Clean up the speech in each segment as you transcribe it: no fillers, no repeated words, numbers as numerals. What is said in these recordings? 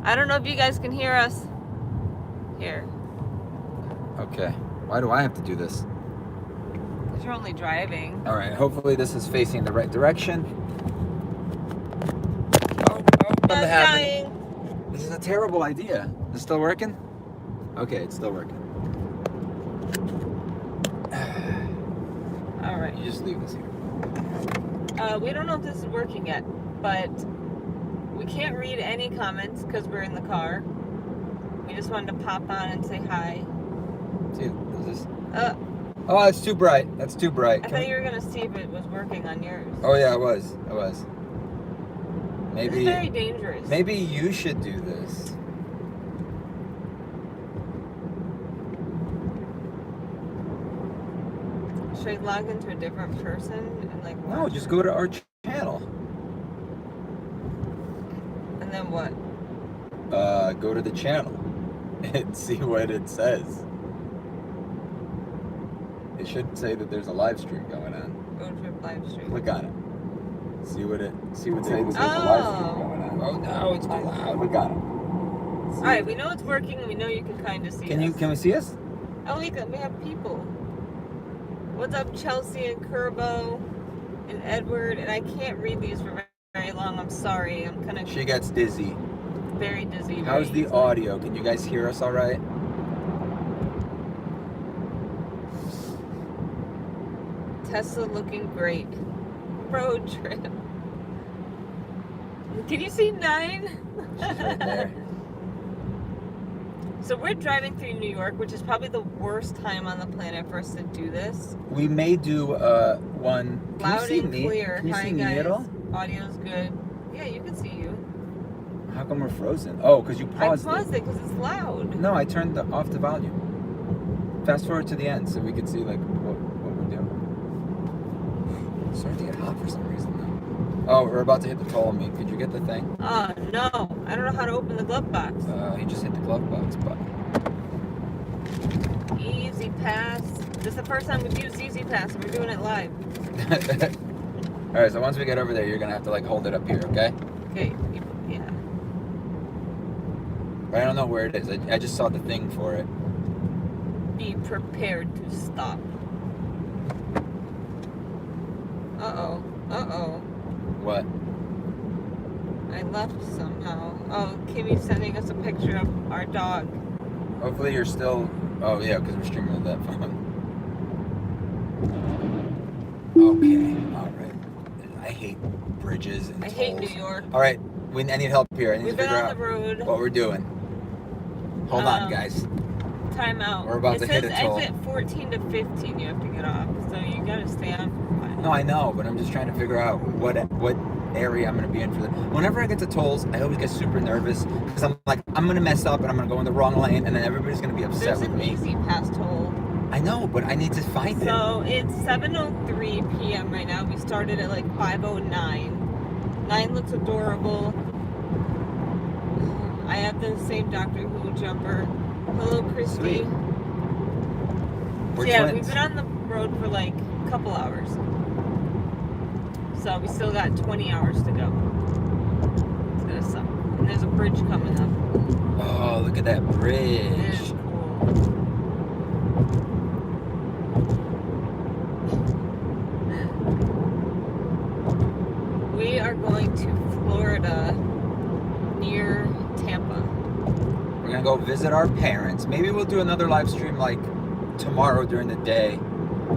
I don't know if you guys can hear us. Here. Okay. Why do I have to do this? Because you're only driving. All right. Hopefully this is facing the right direction. Oh, That's dying. This is a terrible idea. Is it still working? Okay, it's still working. All right. You just leave this here. We don't know if this is working yet, but we can't read any comments because we're in the car. We just wanted to pop on and say hi. See, is this? Oh, that's too bright. That's too bright. I thought you were gonna see if it was working on yours. Oh yeah, I was. Maybe. It's very dangerous. Maybe you should do this. Should I log into a different person and like? No, just go to our channel. And then what? Go to the channel and see what it says. It should say that there's a live stream going on. Go to live stream. Click on it. See what it says. There's a live stream going on. Oh no, it's too loud. Click on it. All right, we know it's working, and we know you can kind of see us. Can we see us? Oh, we have people. What's up, Chelsea and Kerbo and Edward? And I can't read these for very long. I'm sorry. I'm kind of. She gets dizzy. Very dizzy. How's the audio? Can you guys hear us all right? Tesla looking great. Road trip. Can you see 9? She's right there. So we're driving through New York, which is probably the worst time on the planet for us to do this. We may do one. Loud and clear. Can you Hi see me guys. at all? Audio's good. Yeah, you can see you. How come we're frozen? Oh, because you paused I paused it because it's loud. No, I turned off the volume. Fast forward to the end so we can see like what we're doing. It's starting to get hot for some reason though. Oh, we're about to hit the toll me. Could you get the thing? Oh no, I don't know how to open the glove box. You just hit the glove box button. Easy Pass. This is the first time we've used Easy Pass and we're doing it live. Alright, so once we get over there, you're gonna have to like hold it up here, okay? Okay, yeah. But I don't know where it is. I just saw the thing for it. Be prepared to stop. Uh-oh. Uh-oh. What? I left somehow. Oh, Kimmy's sending us a picture of our dog. Hopefully you're still... Oh yeah, because we're streaming with that phone. Okay, alright. I hate bridges and I tolls. hate New York. Alright, I need help here. I need We've to figure been on out the road. what we're doing. Hold on, guys. Time out. We're about to hit a toll. It says exit 14 to 15 you have to get off, so you gotta stay on for a while. No, I know, but I'm just trying to figure out what area I'm going to be in for the... Whenever I get to tolls, I always get super nervous because I'm like, I'm going to mess up and I'm going to go in the wrong lane and then everybody's going to be upset with me. There's an Easy Pass toll. I know, but I need to find it. So it's 7:03 p.m. right now. We started at like 5:09. 9 looks adorable. I have the same Doctor Who jumper. Hello, Christy. Sweet. We're Yeah, twins. we've been on the road for like a couple hours. So we still got 20 hours to go. It's gonna suck. And there's a bridge coming up. Oh, look at that bridge. It is cool. We are going to Florida, near Tampa. We're going to go visit our parents. Maybe we'll do another live stream like tomorrow during the day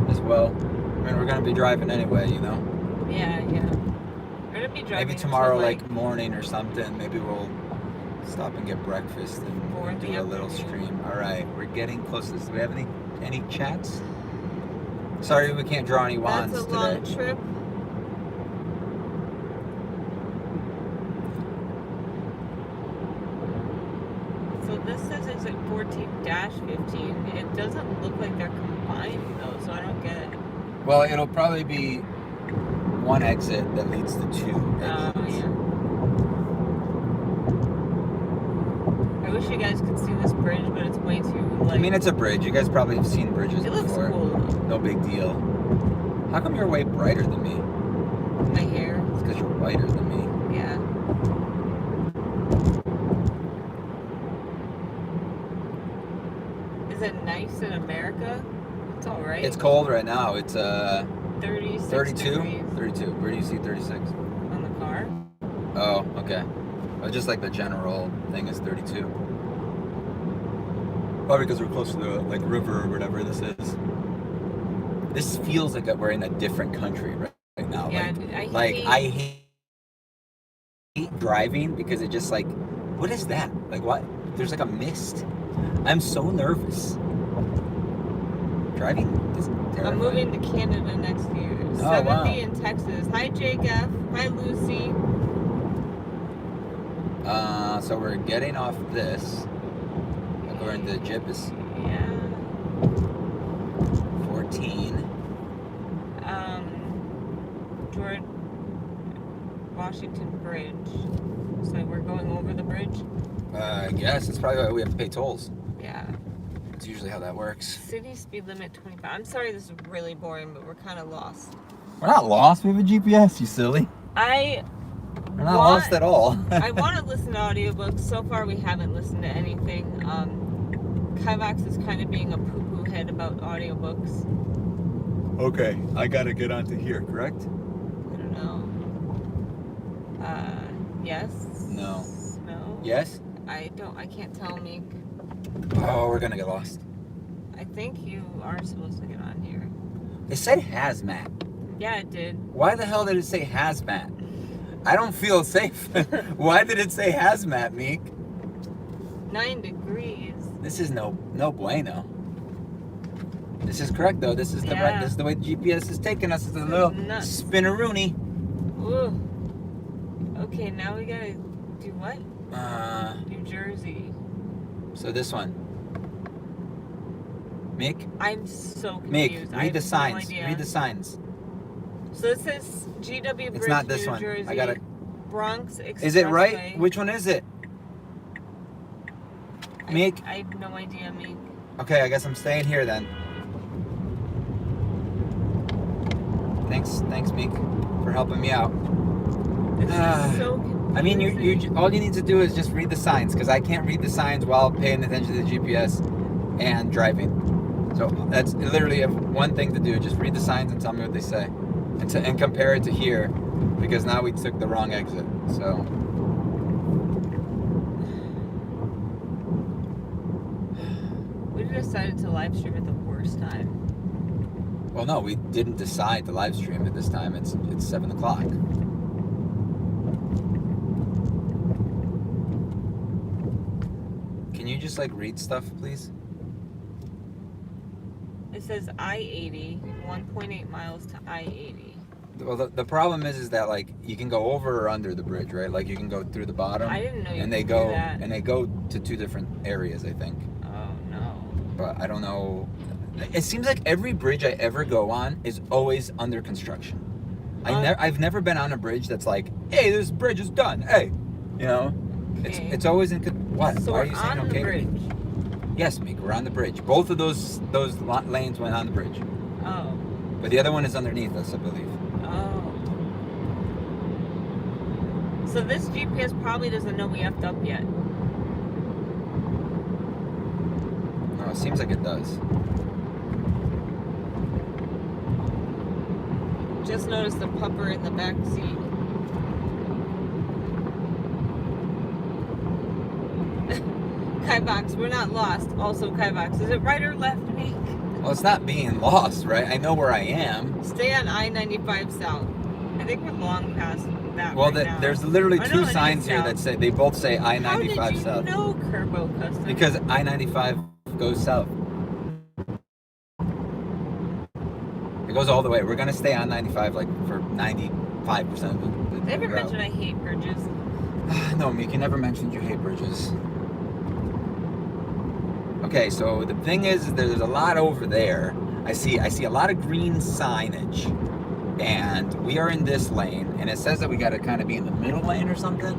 as well. I mean, we're going to be driving anyway, you know? Yeah. We're gonna be driving. Maybe tomorrow, until, like morning or something. Maybe we'll stop and get breakfast and do a little stream. All right, we're getting close to this. Do we have any chats? Sorry, we can't draw any wands today. today. That's a long trip. So this says it's at 14-15. It doesn't look like they're combined though, so I don't get it. Well, it'll probably be one exit that leads to 2 exits. Yeah. I wish you guys could see this bridge, but it's way too like... I mean, it's a bridge. You guys probably have seen bridges It looks before. cool. No big deal. How come you're way brighter than me? My hair. It's because you're whiter than me. Yeah. Is it nice in America? It's all right. It's cold right now. It's 36 32? degrees 32. Where do you see 36? on the car. Oh, okay. Well, just like the general thing is 32. Probably because we're close to the like river or whatever this is. This feels like we're in a different country right now. Yeah, I hate driving because it just like, what is that? Like what? There's like a mist. I'm so nervous. Driving is terrifying. I'm moving to Canada next year. Oh, 70 wow. in Texas. Hi, Jake F. Hi, Lucy. So we're getting off this. According to Jip is Yeah. 14. George Washington Bridge. So we're going over the bridge? I guess it's probably why we have to pay tolls. Yeah. It's usually how that works. City speed limit 25. I'm sorry this is really boring, but we're kind of lost. We're not lost. We have a GPS, you silly. We're not lost at all. I want to listen to audiobooks. So far, we haven't listened to anything. Kivox is kind of being a poo-poo head about audiobooks. Okay, I gotta get onto here, correct? I don't know. Yes? No. No? Yes? I can't tell, Meek. Oh, we're gonna get lost. I think you are supposed to get on here. It said hazmat. Yeah, it did. Why the hell did it say hazmat? I don't feel safe. Why did it say hazmat, Meek? 9 degrees. This is no bueno. This is correct though. This is the right. This is the way the GPS is taking us. It's a little nuts. spinneroony. Ooh. Okay, now we gotta do what? New Jersey. So this one. Meek? I'm so Meek, confused. read the signs. No idea. Read the signs. So it says GW Bridge, It's not this New one. Jersey, I gotta. Bronx Expressway. Is it right? Which one is it? Meek? I have no idea, Meek. Okay, I guess I'm staying here then. Thanks, Meek, for helping me out. This is so confusing. I mean, you all you need to do is just read the signs, because I can't read the signs while paying attention to the GPS and driving. So that's literally one thing to do. Just read the signs and tell me what they say, and compare it to here, because now we took the wrong exit. So. We decided to live stream at the worst time. Well, no, we didn't decide to live stream at this time. It's 7 o'clock. Can you just like read stuff, please? It says I-80, 1.8 miles to I-80. Well, the problem is that like you can go over or under the bridge, right? Like you can go through the bottom. I didn't know you and could they go do that. and they go to two different areas, I think. Oh no. But I don't know. It seems like every bridge I ever go on is always under construction. I've never been on a bridge that's like, hey, this bridge is done. Hey, you know, Okay. it's always in. What? So Why are we're you saying on okay? the bridge. Yes, Meek, we're on the bridge. Both of those lanes went on the bridge, Oh. but the other one is underneath us, I believe. Oh. So this GPS probably doesn't know we effed up yet. No, it seems like it does. Just noticed the pupper in the back seat. Kivox, we're not lost. Also, Kivox, is it right or left, Meek? Well, it's not being lost, right? I know where I am. Stay on I-95 South. I think we're long past that. Well, right now. there's literally Oh, no, two it is signs here south. that say they both say I-95 How did you South. know, Kerbo Custom? Because I-95 goes south. It goes all the way. We're gonna stay on 95 like for 95% of the Did I ever route. mention I hate bridges? No, Meek, you never mentioned you hate bridges. Okay, so the thing is there's a lot over there. I see a lot of green signage, and we are in this lane, and it says that we got to kind of be in the middle lane or something.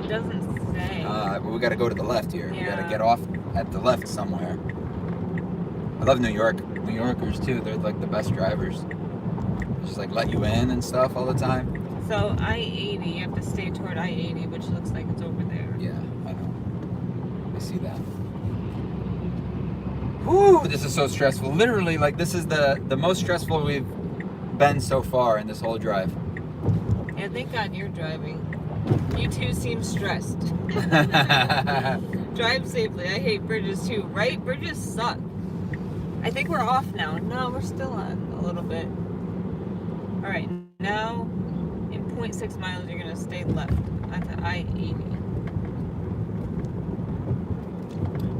It doesn't say. But we got to go to the left here. We got to Yeah. get off at the left somewhere. I love New York. New Yorkers too. They're like the best drivers. They just like let you in and stuff all the time. So I-80, you have to stay toward I-80, which looks like it's over there. Yeah, I know. I see that. Whew. this is so stressful. Literally, like, this is the most stressful we've been so far in this whole drive. Yeah, thank God you're driving. You two seem stressed. Drive safely. I hate bridges too, right? Bridges suck. I think we're off now. No, we're still on a little bit. All right, now in 0.6 miles, you're gonna stay left onto I-80.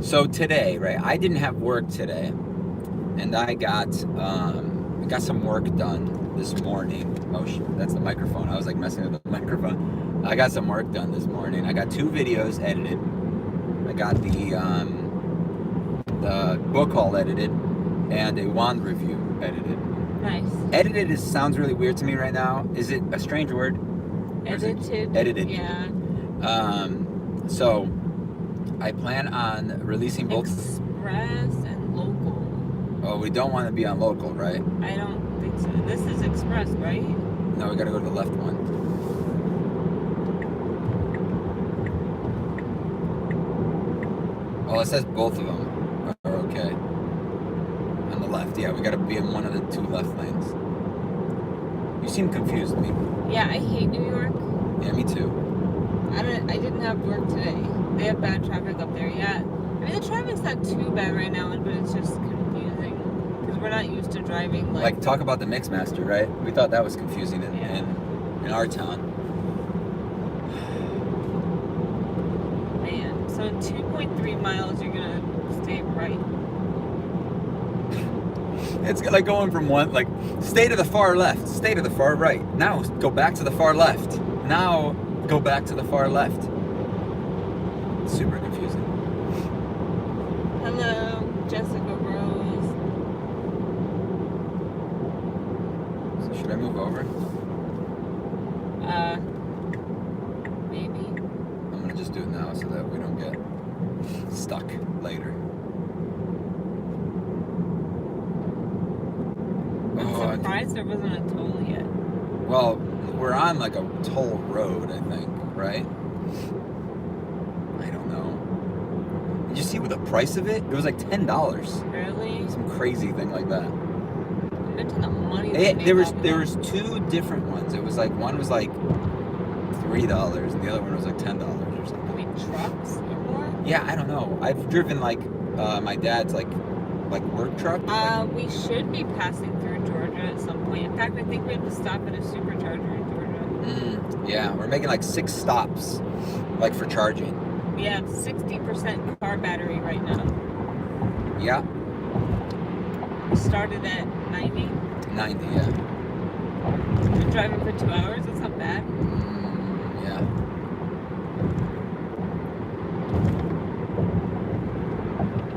So today, right? I didn't have work today, and I got some work done this morning. Oh shit, that's the microphone. I was like messing with the microphone. I got some work done this morning. I got 2 videos edited. I got the book haul edited and a wand review edited. Nice. Edited sounds really weird to me right now. Is it a strange word? Edited. Edited. Yeah. So I plan on releasing both. Express and local. Oh, we don't want to be on local, right? I don't think so. This is express, right? No, we gotta go to the left one. Well, it says both of them are okay. On the left, yeah, we gotta be in one of the 2 left lanes. You seem confused, me. Yeah, I hate New York. Yeah, me too. I didn't have work today. They have bad traffic up there. Yeah. I mean, the traffic's not too bad right now, but it's just confusing because we're not used to driving Like talk about the Mixmaster, right? We thought that was confusing in our town. Man, so in 2.3 miles, you're gonna stay right. It's like going from one, like, stay to the far left, stay to the far right. Now go back to the far left. Now go back to the far left. It's super confusing. Hello, Jessica Rose. So should I move over? Maybe. I'm gonna just do it now so that we don't get stuck later. I'm surprised there wasn't a toll yet. Well, we're on like a toll road, I think, right? I don't know. Did you see what the price of it? It was like $10. Really? Some crazy thing like that. I mentioned the money. There was 2 different ones. It was like one was like $3 and the other one was like $10 or something. I mean, trucks or more? Yeah, I don't know. I've driven like my dad's like work truck. We should be passing through Georgia at some point. In fact, I think we have to stop at a supercharger in Georgia. Yeah, we're making like 6 stops, like for charging. We have 60% car battery right now. Yeah. We started at 90. 90, yeah. Been driving for 2 hours. That's not bad. Yeah.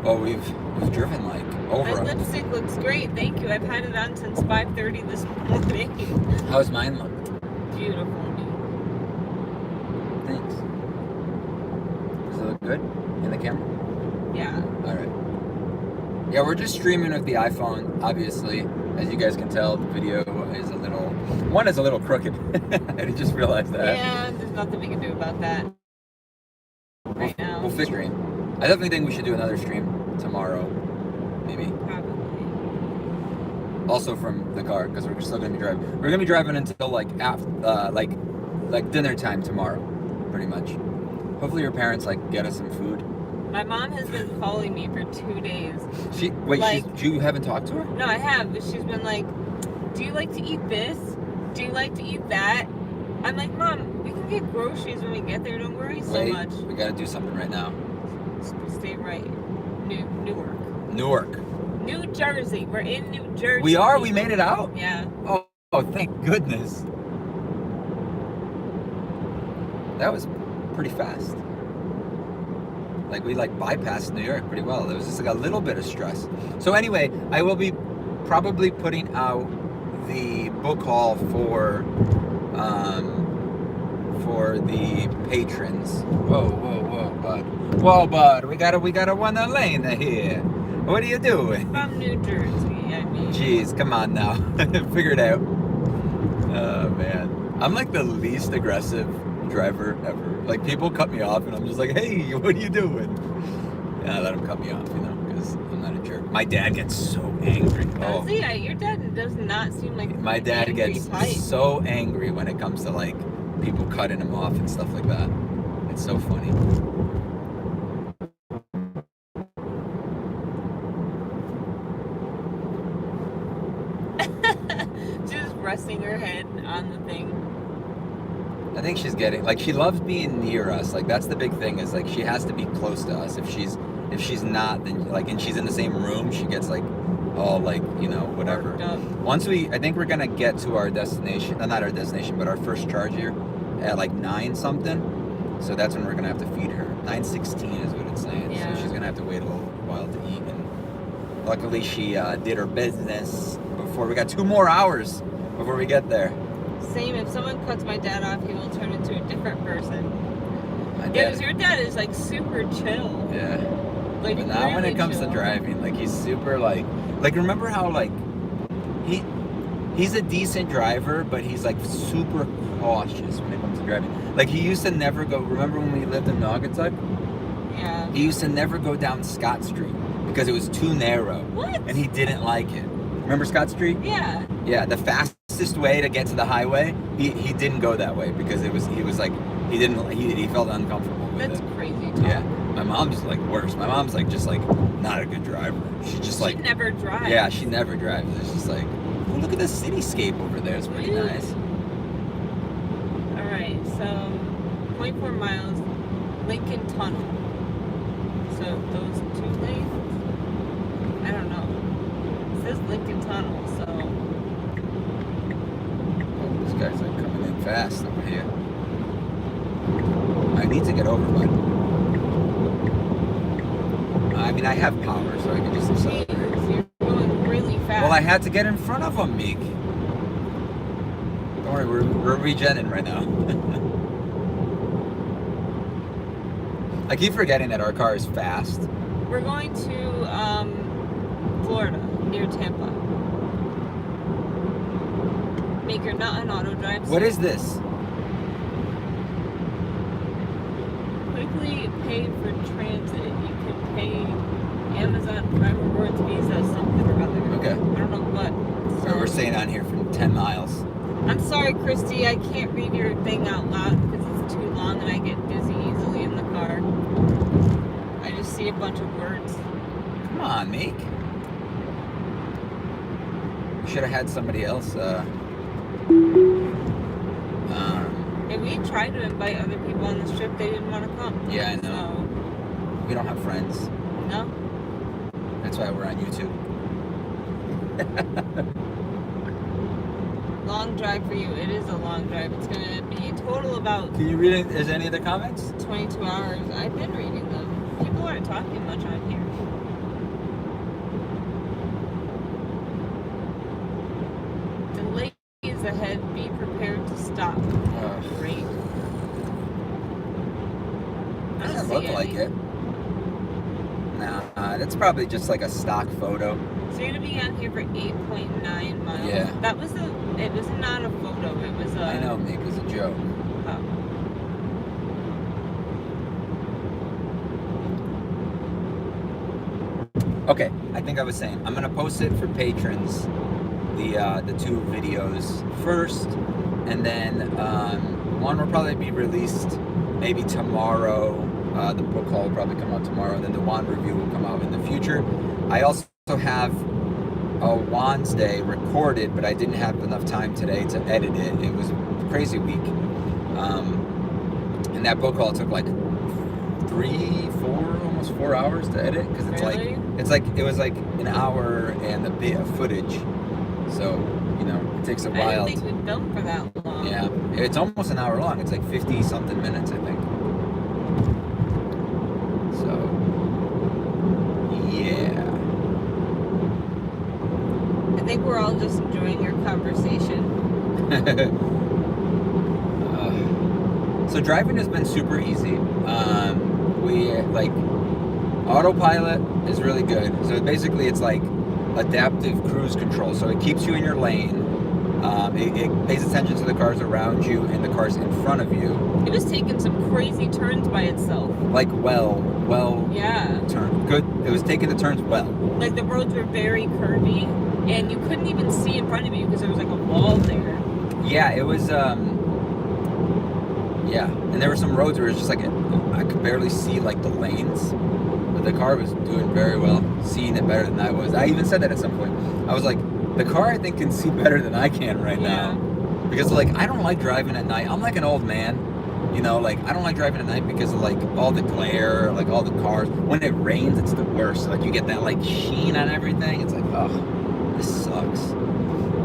Oh, we've driven like over. My lipstick looks great. Thank you. I've had it on since 5:30 this morning. How's mine look? Beautiful. Thanks. Does it look good in the camera? Yeah. All right. Yeah, we're just streaming with the iPhone, obviously. As you guys can tell, the video is a little crooked. I just realized that. Yeah, there's nothing we can do about that right now. We'll fix stream. I definitely think we should do another stream tomorrow, maybe. Probably. Also from the car, because we're still gonna be driving. We're gonna be driving until like after, like dinner time tomorrow, pretty much. Hopefully your parents like get us some food. My mom has been calling me for 2 days. You haven't talked to her? No, I have, but she's been like, do you like to eat this? Do you like to eat that? I'm like, Mom, we can get groceries when we get there. Don't worry so much. We gotta do something right now. Stay right. Newark. New Jersey. We're in New Jersey. We are? We made it out? Yeah. Oh, thank goodness. That was pretty fast. Like, we bypassed New York pretty well. There was just like a little bit of stress. So anyway, I will be probably putting out the book haul for the patrons. Whoa, bud. Whoa, bud. We got a 1 lane here. What are you doing? From New Jersey, I mean. Jeez, come on now. Figure it out. Oh, man. I'm like the least aggressive driver ever. Like, people cut me off and I'm just like, hey, what are you doing? And I let them cut me off, because I'm I'm not a jerk. My dad gets so angry. Does he? Your dad does not seem like My dad an gets angry type. so angry when it comes to like people cutting him off and stuff like that. It's so funny. Just resting her head on the thing. I think she's getting like she loves being near us. Like that's the big thing is like she has to be close to us. If she's not, then like and she's in the same room, she gets like all like whatever. Once I think we're gonna get to our destination. Not our destination, but our first charge here at like 9 something. So that's when we're gonna have to feed her. 9:16 is what it's saying. Yeah. So she's gonna have to wait a little while to eat. And luckily she did her business before. We got 2 more hours before we get there. Same. If someone cuts my dad off, he will turn into a different person. My Yeah, dad. because your dad is like super chill. Yeah. Like But now when really it comes chill. to driving, like he's super like remember how like he's a decent driver, but he's like super cautious when it comes to driving. Like he used to never go. Remember when we lived in Naugatuck? Yeah. He used to never go down Scott Street because it was too narrow. What? And he didn't like it. Remember Scott Street? Yeah. Yeah, the fastest way to get to the highway, he didn't go that way because he felt uncomfortable with That's it. crazy. Talk. Yeah. My mom's like worse. My mom's like just like not a good driver. She's just She like never drives. yeah, she never drives. It's just like, oh, look at the cityscape over there. It's pretty Ew. nice. All right. So, 0.4 miles, Lincoln Tunnel. So those 2 lanes. I don't know. It says Lincoln Tunnel. So. Oh, this guy's like coming in fast over here. I need to get over, bud. I mean, I have power, so I can just accelerate. Jeez, you're going really fast. Well, I had to get in front of him, Meek. Don't worry, we're regenning right now. I keep forgetting that our car is fast. We're going to Florida, near Tampa. Make your not an auto drive. What is this? Quickly pay for transit. You can pay Amazon Prime Rewards, Visa, something or other. Okay. I don't know what. So we're staying on here for 10 miles. I'm sorry, Christy. I can't read your thing out loud because it's too long and I get dizzy easily in the car. I just see a bunch of words. Come on, Meek. We should have had somebody else. And we tried to invite other people on this trip. They didn't want to come. Yeah, I know. We don't have friends. So, no. That's why we're on YouTube. Long drive for you. It is a long drive. It's going to be total about Can you read it? Is there any other comments? 22 hours. I've been reading them. People aren't talking much on here. Delays ahead. Be prepared to stop. Great. I don't Doesn't see look any. like it. Nah, that's probably just like a stock photo. So you're going to be on here for 8.9 miles. Yeah. It was not a photo. It was a... I know, Nick, it's a joke. Oh. Okay, I think I was saying I'm gonna post it for patrons, the 2 videos first, and then one will probably be released maybe tomorrow. The book haul will probably come out tomorrow, and then the wand review will come out in the future. I also have a Wands Day recorded, but I didn't have enough time today to edit it. It was a crazy week, and that book haul took like 3, 4, almost 4 hours to edit because it's Really? it was like an hour and a bit of footage, so it takes a I while. didn't think we filmed for that long. Yeah, it's almost an hour long. It's like 50 something minutes, I think. So yeah. I think we're all just enjoying your conversation. So driving has been super easy. We like autopilot is really good. So basically it's like adaptive cruise control. So it keeps you in your lane. It pays attention to the cars around you and the cars in front of you. It was taking some crazy turns by itself. Like well well turned. Good. It was taking the turns well. Like the roads were very curvy, and you couldn't even see in front of you because there was like a wall there. Yeah, it was. Yeah, and there were some roads where it was just like I could barely see like the lanes, but the car was doing very well, seeing it better than I was. I even said that at some point. I was like, the car I think can see better than I can right now, because like I don't like driving at night. I'm like an old man, you know, like I don't like driving at night because of like all the glare, like all the cars. When it rains, it's the worst. Like you get that like sheen on everything. It's like, oh, this sucks.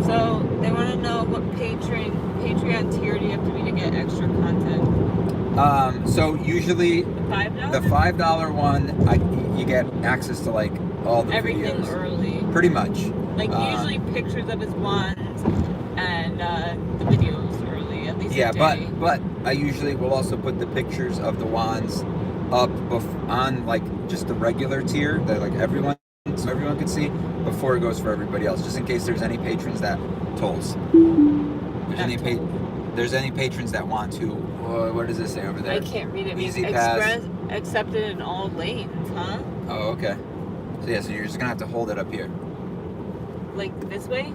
So they want to know what Patreon tier do you have to be to get extra content? So usually the $5 one, you get access to like all the everything videos. Early. Pretty much. Like usually pictures of his wands and the videos early, at least. Yeah, a day. but I usually will also put the pictures of the wands up on like just the regular tier that like everyone can see before it goes for everybody else, just in case there's any patrons that tolls. There's any patrons that want to. What does it say over there? I can't read it. Easy pass. Accepted in all lanes, huh? Oh, okay. So yeah, so you're just gonna have to hold it up here. Like this way?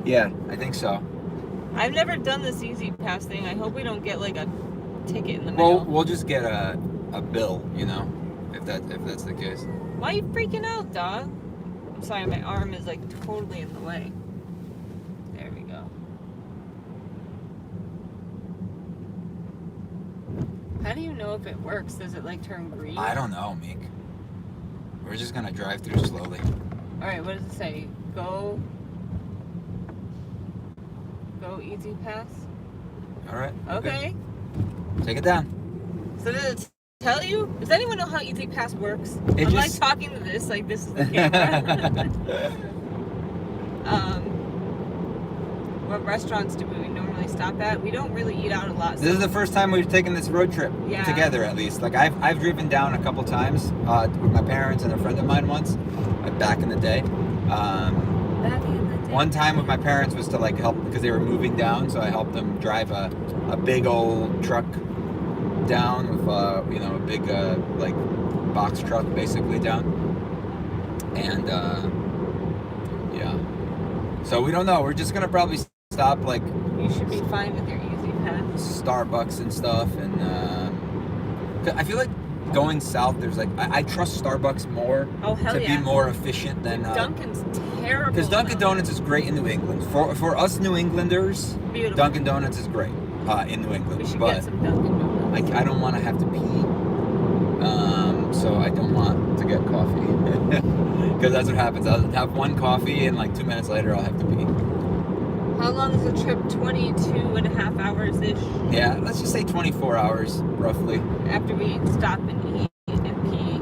Yeah, I think so. I've never done this easy pass thing. I hope we don't get like a ticket in the mail. Well, we'll just get a bill, you know, if that's the case. Why are you freaking out, dog? I'm sorry, my arm is like totally in the way. There we go. How do you know if it works? Does it like turn green? I don't know, Meek. We're just gonna drive through slowly. Alright, what does it say? Go easy pass? Alright. Okay. Take it down. So does it tell you? Does anyone know how easy pass works? I'm like talking to this, like this is the camera. What restaurants do we normally stop at? We don't really eat out a lot. So This is the first time we've taken this road trip together, at least. Like I've driven down a couple times with my parents and a friend of mine once, like back in the day. One time with my parents was to like help because they were moving down, so I helped them drive a big old truck down with a big like box truck basically down, and yeah. So we don't know. We're just gonna probably stop like. You should be fine with your easy pass. Starbucks and stuff, and I feel like going south. There's like I trust Starbucks more to be more efficient than Dunkin's terrible. Because Dunkin' Donuts is great in New England. For us New Englanders, beautiful. Dunkin' Donuts is great in New England. We should get some Dunkin' Donuts. I don't want to have to pee, so I don't want to get coffee. Because that's what happens. I'll have one coffee and like 2 minutes later I'll have to pee. How long is the trip? 22.5 hours-ish? Yeah, let's just say 24 hours, roughly. After we stop and eat and pee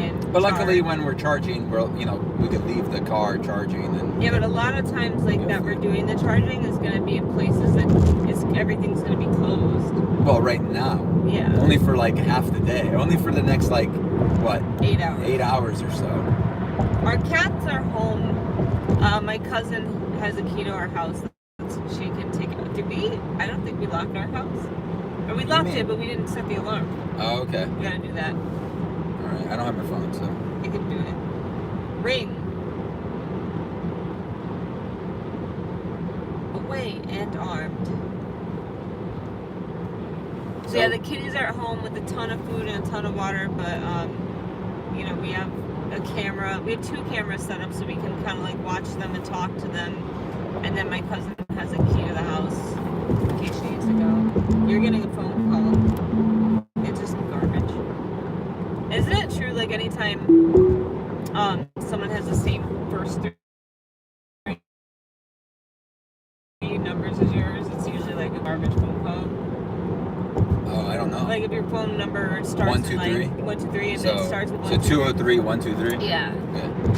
and But luckily when we're charging, we could leave the car charging. And yeah, but a lot of times like that we're doing the charging is going to be in places that everything's going to be closed. Well, right now. Yeah. Only for like half the day. Only for the next like, what? 8 hours. 8 hours or so. Our cats are home. My cousin has a key to our house. She can take it. Did we? I don't think we locked our house. Or we locked it, but we didn't set the alarm. Oh, okay. We gotta do that. Alright, I don't have my phone, so. You can do it. Ring. Away and armed. So yeah, the kitties are at home with a ton of food and a ton of water, but we have a camera. We have 2 cameras set up so we can kind of like watch them and talk to them. And then my cousin has a key to the house in case she needs to go. You're getting a phone call. It's just garbage. Isn't it true, like anytime someone has the same first 3 numbers as yours, it's usually like a garbage phone call? Oh, I don't know. Like if your phone number starts with like 123 and then it starts with 123. So 203, 123? Yeah.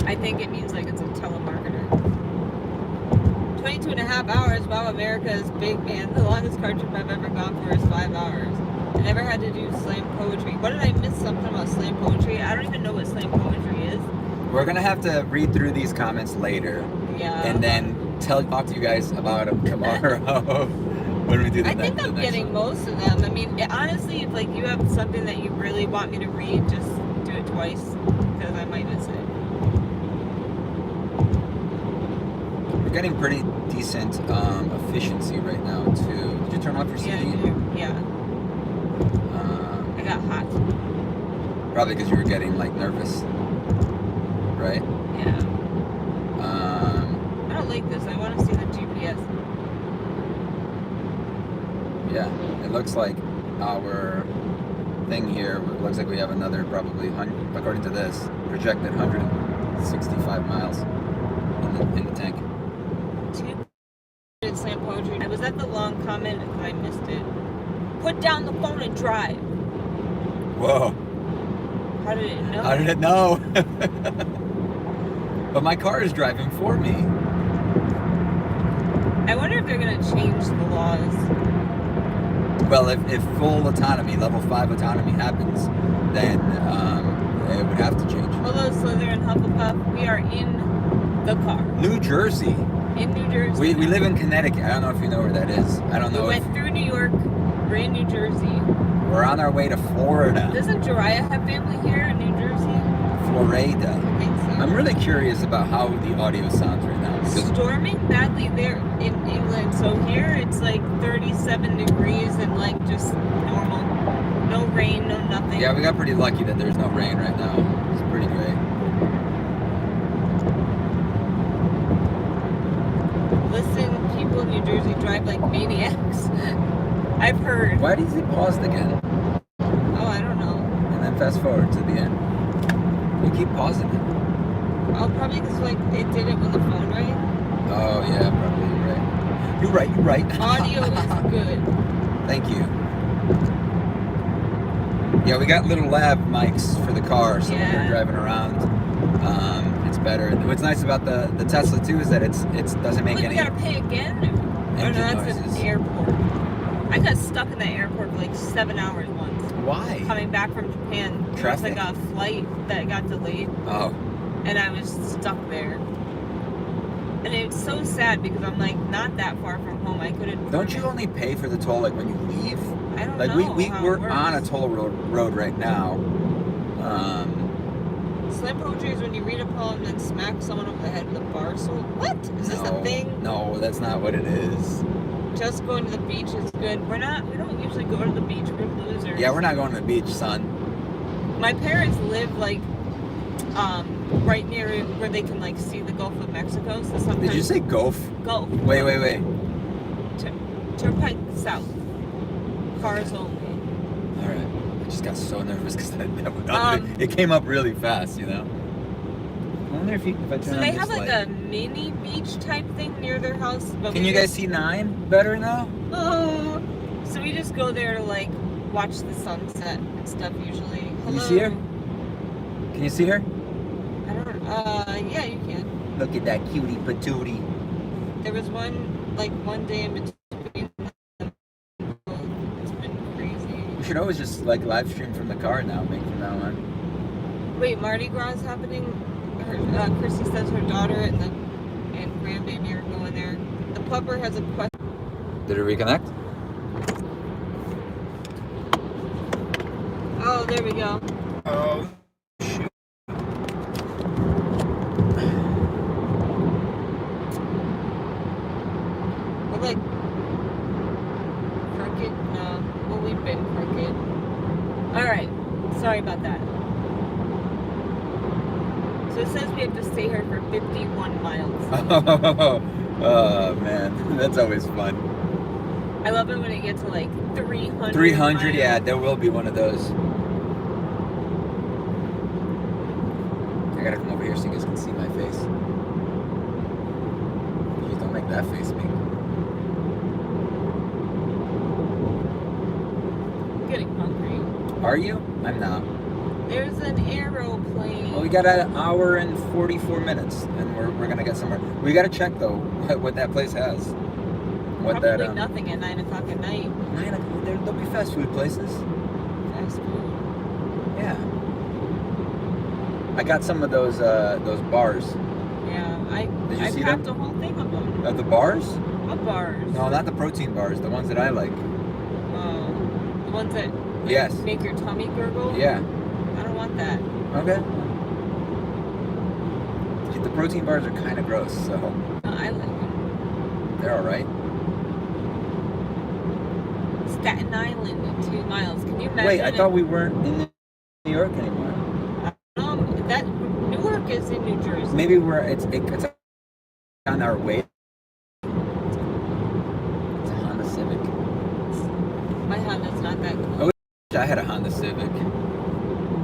I think it means like it's a telemarketer. 22.5 hours. Wow, America is big, man. The longest car trip I've ever gone for is 5 hours. I never had to do slam poetry. What did I miss something about slam poetry? I don't even know what slam poetry is. We're gonna have to read through these comments later. Yeah. And then talk to you guys about them tomorrow when we do the I think I'm getting most of them. I mean, honestly, if like you have something that you really want me to read, just do do it twice because I might miss it. We're getting pretty decent efficiency right now too. Did you turn off your CD? Yeah. I got hot. Probably because you were getting like nervous, right? Yeah. I don't like this. I want to see the GPS. Yeah, it looks like our thing here, it looks like we have another probably, according to this, projected 165 miles in the tank. 2 slam poetry. I was at the long comment because I missed it. Put down the phone and drive. Whoa. How did it know? How did it know? But my car is driving for me. I wonder if they're going to change the laws. Well, if full autonomy, level 5 autonomy happens, then it would have to change. Hello, Slither and Hufflepuff. We are in the car. New Jersey. In New Jersey. We live in Connecticut. I don't know if you know where that is. I don't know. We went through New York. We're in New Jersey. We're on our way to Florida. Doesn't Jiraiya have family here in New Jersey? Florida. I think so. I'm really curious about how the audio sounds right now. Storming badly there in England. So here it's like 37 degrees and like just normal. No rain, no nothing. Yeah, we got pretty lucky that there's no rain right now. It's pretty great. Listen, people in New Jersey drive like maniacs. I've heard. Why did he pause again? Oh, I don't know. And then fast forward to the end. You keep pausing it. Oh, probably because like it did it with the phone, right? Oh yeah, probably you're right. You're right. Audio is good. Thank you. Yeah, we got little lab mics for the car, so when we're driving around, it's better. And what's nice about the Tesla too is that it doesn't make any. You gotta pay again. Oh no, that's noises. an airport. I got stuck in the airport for like 7 hours once. Why? Coming back from Japan. Traffic? It was like a flight that got delayed. Oh. And I was stuck there. And it's so sad because I'm like not that far from home. I couldn't. Don't you only pay for the toll like when you leave? I don't like know. we're on a toll road right now. Slam poetry is when you read a poem and then smack someone over the head with a bar stool. What? Is this a thing? No, that's not what it is. Just going to the beach is good. We don't usually go to the beach. We're losers. Yeah, we're not going to the beach, son. My parents live like right near where they can like see the Gulf of Mexico. So sometimes. Did you say Gulf? Gulf. Wait. Turnpike South. Cars only. All right. I just got so nervous because it came up really fast, you know. I wonder if I turn so on they this have like light. a mini beach type thing near their house. But Can you guys see 9 better now? Oh. So we just go there to like watch the sunset and stuff usually. Hello? Can you see her? Can you see her? I don't. Yeah, you can. Look at that cutie patootie. There was one day in between. It's been crazy. We should always just like live stream from the car now, make from now on. Wait, Mardi Gras is happening. Chrissy says her daughter and grandbaby are going there. The pupper has a question. Did it reconnect? Oh, there we go. Oh, shoot. We're like crooked. No, well, we've been crooked. All right, sorry about that. So it says we have to stay here for 51 miles. Oh man, that's always fun. I love it when it gets to like 300. 300, miles. yeah, there will be one of those. I gotta come over here so you guys can see my face. Please don't make that face, Meek. I'm getting hungry. Are you? I'm not. There's an aeroplane. Well, we got an hour and 44 minutes, and we're gonna get somewhere. We gotta check though what that place has. What Probably that nothing at 9 o'clock at night. 9 o'clock. There'll be fast food places. Fast food. Yeah. I got some of those bars. Yeah, Did you I see packed them? a whole thing of them. The bars? What bars? No, not the protein bars. The ones that I like. The ones that Yes. make your tummy gurgle? Yeah. I don't want that. Okay. The protein bars are kind of gross, so. I like them. They're alright. Staten Island in 2 miles. Can you imagine? Wait, I thought we weren't in New York anymore. That Newark is in New Jersey. Maybe it's on our way. It's a Honda Civic. My Honda's not that cool. I wish I had a Honda Civic.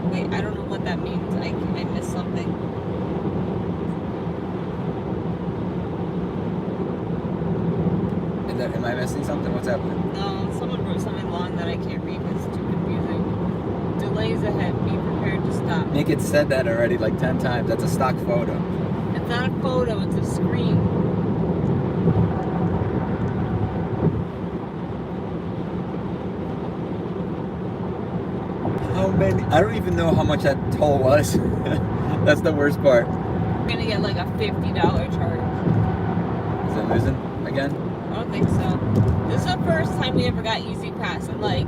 Wait, I don't know what that means. I missed something. Am I missing something? What's happening? No, someone wrote something long that I can't read. It's too confusing. Delays ahead. Be prepared to stop. Nick had said that already like 10 times. That's a stock photo. It's not a photo. It's a screen. How many? I don't even know how much that toll was. That's the worst part. We're gonna get like a $50 charge. Is it losing again? I don't think so. This is the first time we ever got Easy Pass, and like,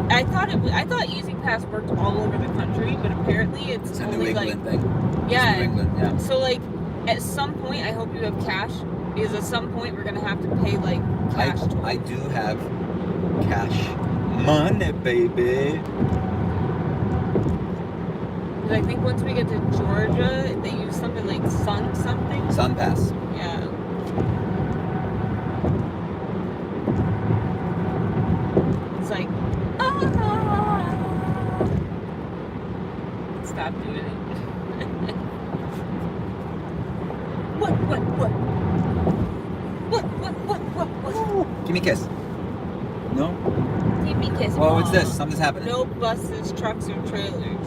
I thought Easy Pass worked all over the country, but apparently it's a only New England thing. Yeah. It's New England, yeah. So like, at some point, I hope you have cash, because at some point we're gonna have to pay like cash. I do have cash money, baby. Because I think once we get to Georgia, they use something like Sun something. Sun Pass. Yeah. It's like, stop doing it. What? Give me a kiss. No? Give me a kiss. Well, what's Aw. this? Something's happening. No buses, trucks, or trailers.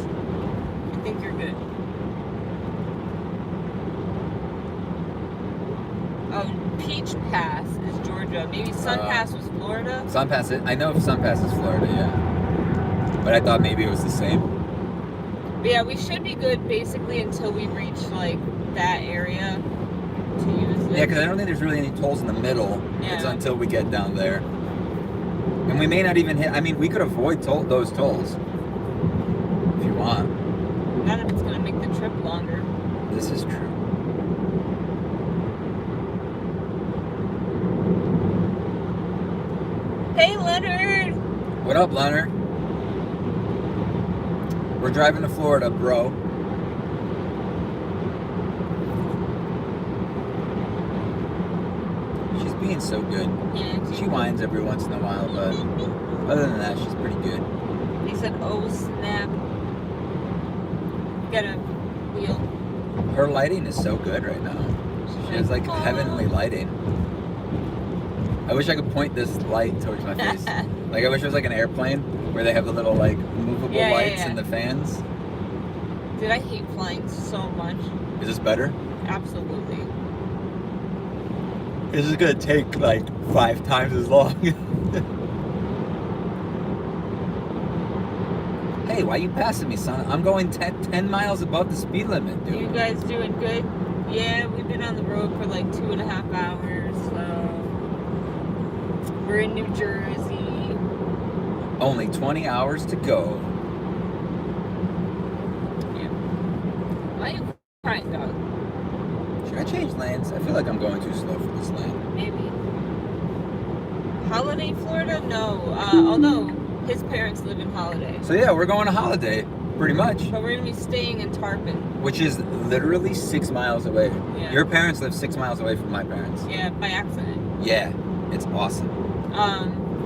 I think you're good. Oh, Peach Pass is Georgia. Maybe Sun Pass was Florida. Sun Pass, I know Sun Pass is Florida, yeah. But I thought maybe it was the same. But yeah, we should be good basically until we reach like that area to use it. Yeah, because I don't think there's really any tolls in the middle. Yeah. It's until we get down there. And we may not even hit, I mean, we could avoid those tolls. If you want. Not if it's going to make the trip longer. This is true. Hey, Leonard! What up, Leonard? We're driving to Florida, bro. She's being so good. Yeah, She whines every once in a while, but other than that, she's pretty good. he said, oh, snap. Got a wheel. Her lighting is so good right now. She has like heavenly lighting. I wish I could point this light towards my face. Like, I wish it was like an airplane where they have the little like movable lights and the fans. Dude, I hate flying so much. Is this better? Absolutely. This is gonna take like 5 times as long. Hey, why you passing me, son? I'm going 10 miles above the speed limit, dude. You guys doing good? Yeah, we've been on the road for like 2.5 hours, so we're in New Jersey. Only 20 hours to go. Yeah. Why are you crying, dog? Should I change lanes? I feel like I'm going too slow for this lane. Maybe. Holiday, Florida? No. Although his parents live in Holiday. So yeah, we're going to Holiday, pretty much. But we're going to be staying in Tarpon. Which is literally 6 miles away. Yeah. Your parents live 6 miles away from my parents. Yeah, by accident. Yeah, it's awesome.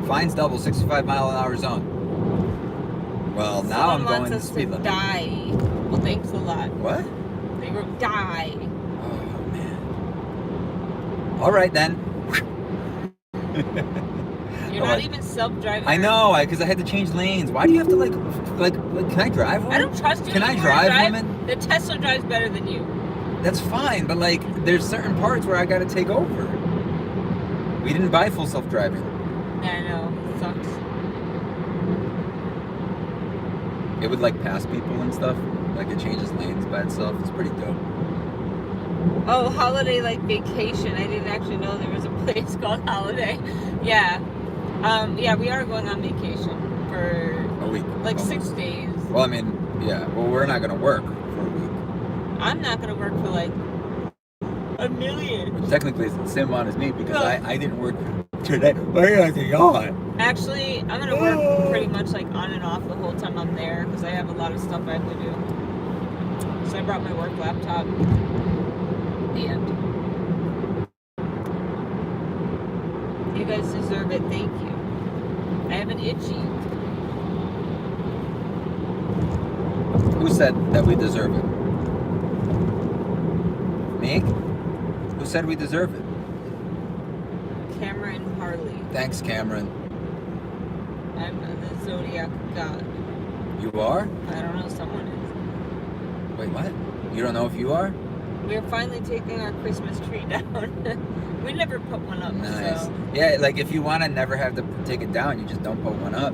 Fines double, 65-mile-an-hour zone. Well, now I'm going the speed limit. Die. Well, thanks a lot. What? They wrote die. Oh man. All right then. You're not even self-driving. I know, because I had to change lanes. Why do you have to like? Can I drive one? I don't trust you. Can I drive, woman? The Tesla drives better than you. That's fine, but like, there's certain parts where I got to take over. We didn't buy full self-driving. Yeah, I know. It sucks. It would like pass people and stuff. Like it changes lanes by itself. It's pretty dope. Oh, Holiday like vacation. I didn't actually know there was a place called Holiday. Yeah. Yeah, we are going on vacation for A week. like almost. 6 days. Well, I mean, Yeah, well, we're not gonna work for a week. I'm not gonna work for like a million. Which technically it's the same amount as me because I didn't work today. Why are you yawn? Actually, I'm gonna work pretty much like on and off the whole time I'm there because I have a lot of stuff I have to do. So I brought my work laptop. The end. You guys deserve it. Thank you. I have an itchy. Who said that we deserve it? Me? Who said we deserve it? Cameron Harley. Thanks, Cameron. I'm the Zodiac God. You are? I don't know, someone is. Wait, what? You don't know if you are? We're finally taking our Christmas tree down. We never put one up, Nice. so. Yeah, like if you want to never have to take it down, you just don't put one up.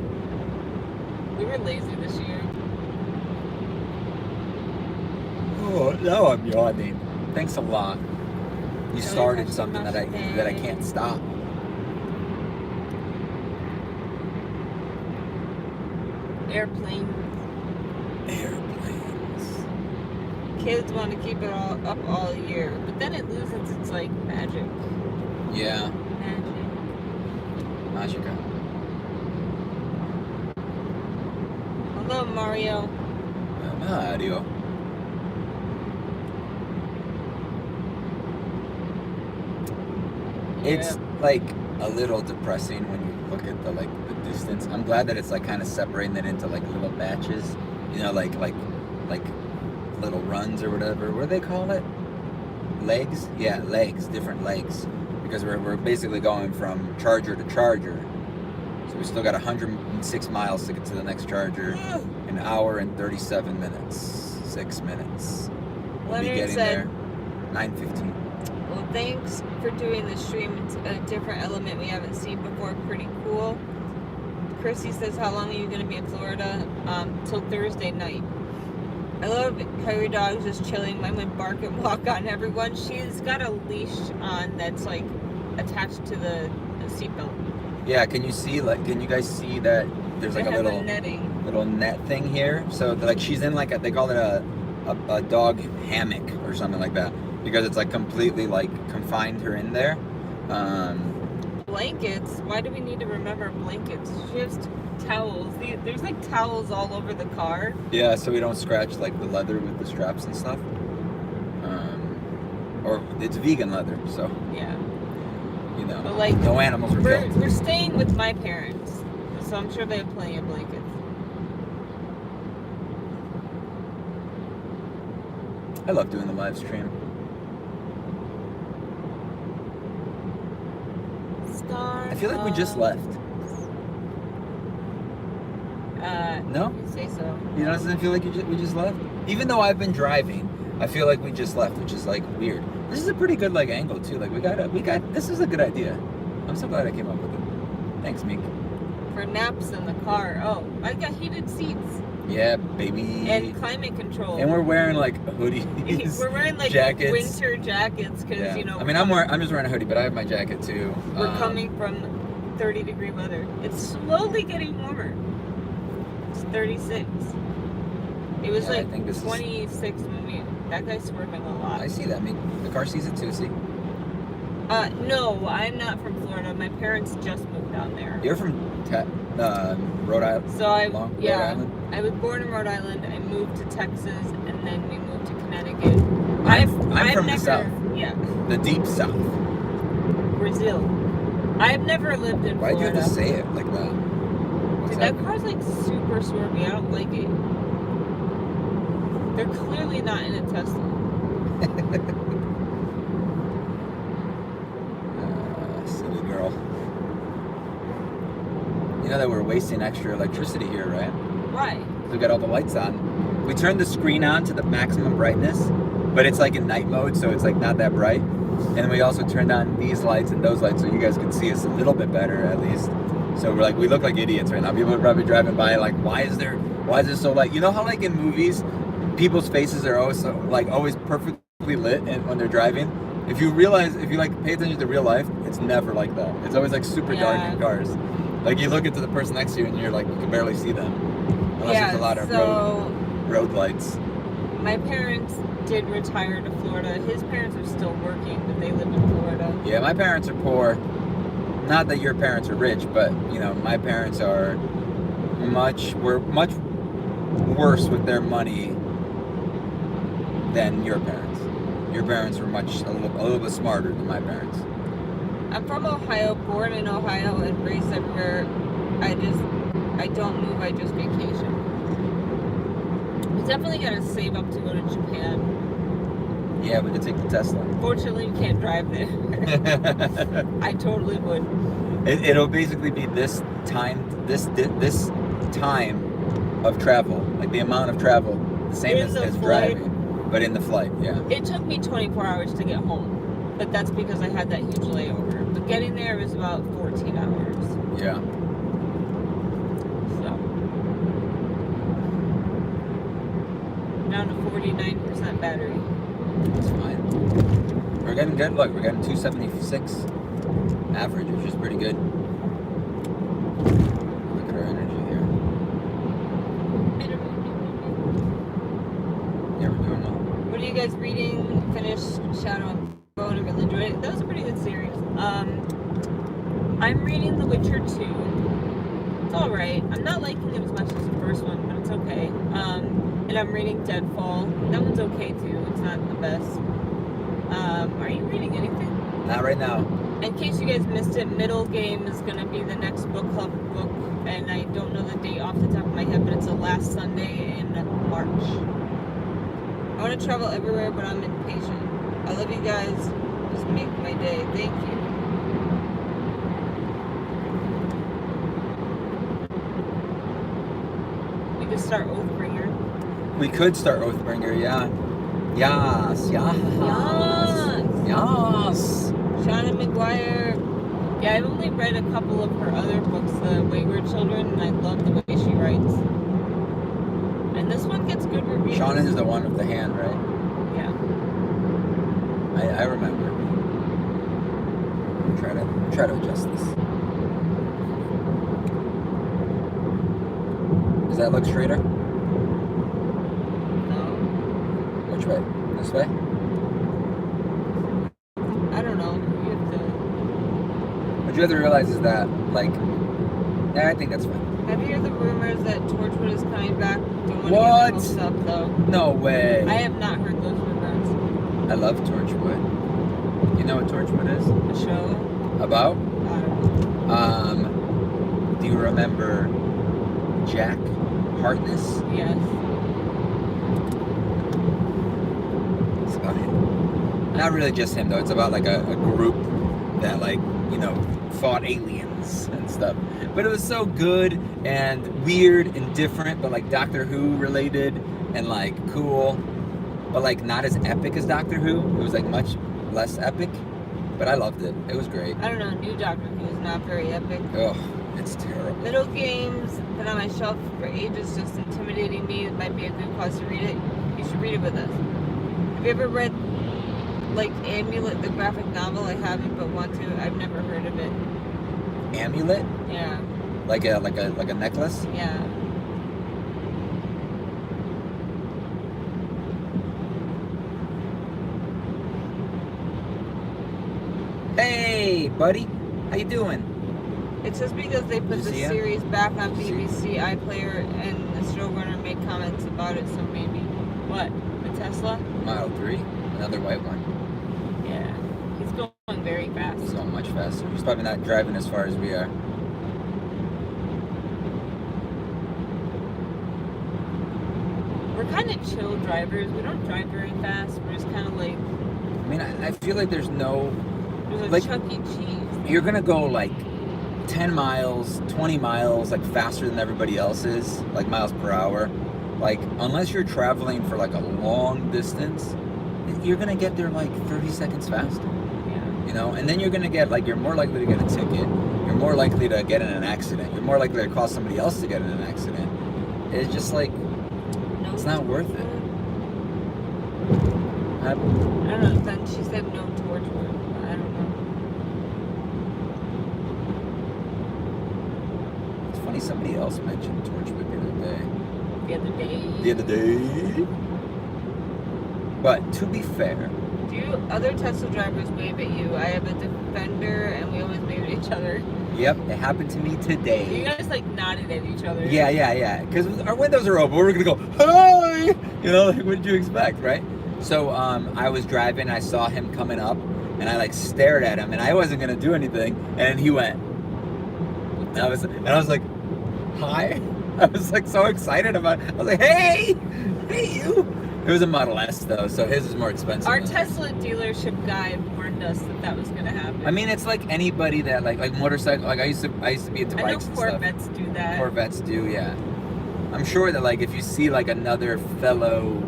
We were lazy this year. Oh, now I'm yawning. Thanks a lot. You started something that I can't stop. Airplanes. Kids want to keep it all up all year, but then it loses its like magic. Yeah. Magic. Magica. Hello, Mario. Mario. It's like a little depressing when you look at the distance. I'm glad that it's like kind of separating it into like little batches, you know, like little runs or whatever. What do they call it? Legs? Yeah, legs, different legs. Because we're basically going from charger to charger. So we still got 106 miles to get to the next charger. An hour and 37 minutes. 6 minutes. We'll be getting there. 9:15. Well, thanks for doing the stream. It's a different element we haven't seen before. Pretty cool. Chrissy says, how long are you going to be in Florida? Till Thursday night. I love how your dog's just chilling. Mine would bark and walk on everyone. She's got a leash on that's like attached to the seatbelt. Yeah, can you guys see that there's like a little net thing here? So like she's in like they call it a dog hammock or something like that. Because it's like completely like confined her in there. Blankets? Why do we need to remember blankets? Just towels. There's like towels all over the car. Yeah, so we don't scratch like the leather with the straps and stuff. Or it's vegan leather, so yeah. You know, but like, no animals were killed. We're staying with my parents, so I'm sure they have plenty of blankets. I love doing the live stream. I feel like we just left. No? You say so. You know, doesn't it feel like we just left? Even though I've been driving, I feel like we just left, which is like weird. This is a pretty good like angle too. Like we got this is a good idea. I'm so glad I came up with it. Thanks, Meek. For naps in the car. Oh, I got heated seats. Yeah, baby. And climate control. And we're wearing like hoodies. We're wearing like jackets. winter jackets because you know. I mean, I'm just wearing a hoodie, but I have my jacket too. We're coming from 30-degree weather. it's slowly getting warmer. It's 36. It was like 26 when that guy's swerving a lot. I see that. I mean, the car sees it too. See? No, I'm not from Florida. My parents just moved down there. You're from Rhode Island. So Rhode Island? I was born in Rhode Island. I moved to Texas, and then we moved to Connecticut. I'm from the South. Yeah. The deep South. Brazil. I've never lived in Florida. Why'd you have to say it like that? Dude, that car's like super swervy. I don't like it. They're clearly not in a Tesla. Silly girl. You know that we're wasting extra electricity here, right? Why? We got all the lights on. We turned the screen on to the maximum brightness, but it's like in night mode, so it's like not that bright. And we also turned on these lights and those lights so you guys can see us a little bit better at least. So we look like idiots right now. People are probably driving by like, why is it so light? You know how like in movies, people's faces are always perfectly lit and when they're driving? If you pay attention to real life, it's never like that. It's always like super dark in cars. Like you look into the person next to you and you're like, you can barely see them. Unless there's a lot of road. road lights. My parents did retire to Florida. His parents are still working, but they live in Florida. Yeah, my parents are poor. Not that your parents are rich, but you know, my parents are were much worse with their money than your parents. Your parents were a little bit smarter than my parents. I'm from Ohio, born in Ohio and raised everywhere. I don't move, I just vacation. We definitely gotta save up to go to Japan. Yeah, we could take the Tesla. Fortunately, we can't drive there. I totally would. It'll basically be this time of travel, like the amount of travel, the same as driving, but in the flight, yeah. It took me 24 hours to get home, but that's because I had that huge layover. But getting there was about 14 hours. Yeah. So, down to 49% battery. It's fine. We're getting good. Look, we're getting 276 average, which is pretty good. Look at our energy here. Yeah, we're doing well. What are you guys reading? Finished Shadow and Bone. I really enjoyed it. That was a pretty good series. I'm reading The Witcher 2. It's alright. I'm not liking it as much as the first one, but it's okay. And I'm reading Deadfall. That one's okay too. It's not the best. Are you reading anything? Not right now. In case you guys missed it, Middle Game is going to be the next book club book, and I don't know the date off the top of my head, but it's the last Sunday in March. I want to travel everywhere, but I'm impatient. I love you guys. Just make my day. Thank you. We could start Oathbringer. We could start Oathbringer, yeah. Yes. Shauna McGuire. Yeah, I've only read a couple of her other books, The Wayward Children, and I love the way she writes. And this one gets good reviews. Shauna is the one with the hand, right? Yeah. I remember. Try to adjust this. Does that look straighter? No. Which way? This way? I don't know. You have to... What you have to realize is that, like, I think that's fine. Have you heard the rumors that Torchwood is coming back? Don't want What? to get my hopes up, though. No way. I have not heard those rumors. I love Torchwood. You know what Torchwood is? A show? About? I don't know. Do you remember Jack Harkness? Yes. It's about him. Not really just him, though. It's about, like, a group that, like, you know, fought aliens and stuff. But it was so good and weird and different, but, like, Doctor Who related and, like, cool. But, like, not as epic as Doctor Who. It was, like, much less epic. But I loved it. It was great. I don't know. New Doctor Who is not very epic. Ugh, it's terrible. Middle Games, been on my shelf for ages, just intimidating me. It might be a good cause to read it. You should read it with us. Have you ever read, like, Amulet, the graphic novel? I haven't, but want to. I've never heard of it. Amulet? Yeah. Like a necklace? Yeah. Hey, buddy. How you doing? It's just because they put the series back on BBC iPlayer and the showrunner made comments about it, so maybe. What? The Tesla? Model 3. Another white one. Yeah. He's going very fast. So much faster. He's probably not driving as far as we are. We're kind of chill drivers. We don't drive very fast. We're just kind of like... I mean, I feel like there's no... There's a like, Chuck E. Cheese. You're going to go, like, 10 miles, 20 miles, like, faster than everybody else is. Like, miles per hour. Like, unless you're traveling for, like, a long distance, you're going to get there, like, 30 seconds faster. Yeah. You know? And then you're going to get, like, you're more likely to get a ticket. You're more likely to get in an accident. You're more likely to cause somebody else to get in an accident. It's just, like... It's not worth it. I don't know. Then she said no Torchwood. I don't know. It's funny, somebody else mentioned Torchwood the other day. The other day. The other day. But to be fair, Do other Tesla drivers wave at you? I have a Defender, and we always wave at each other. yep, it happened to me today. You guys like nodded at each other. Yeah. Because our windows are open. We're gonna go, hi! You know, like, what did you expect, right? So I was driving, I saw him coming up, and I like stared at him, and I wasn't gonna do anything, and he went. And I was like, hi? I was like so excited about it. I was like, hey you! It was a Model S though, so his is more expensive. Our Tesla dealership guy warned us that was gonna happen. I mean, it's like anybody that like motorcycle. Like I used to be into bikes and stuff. Corvettes do that. Corvettes do, yeah. I'm sure that like if you see like another fellow,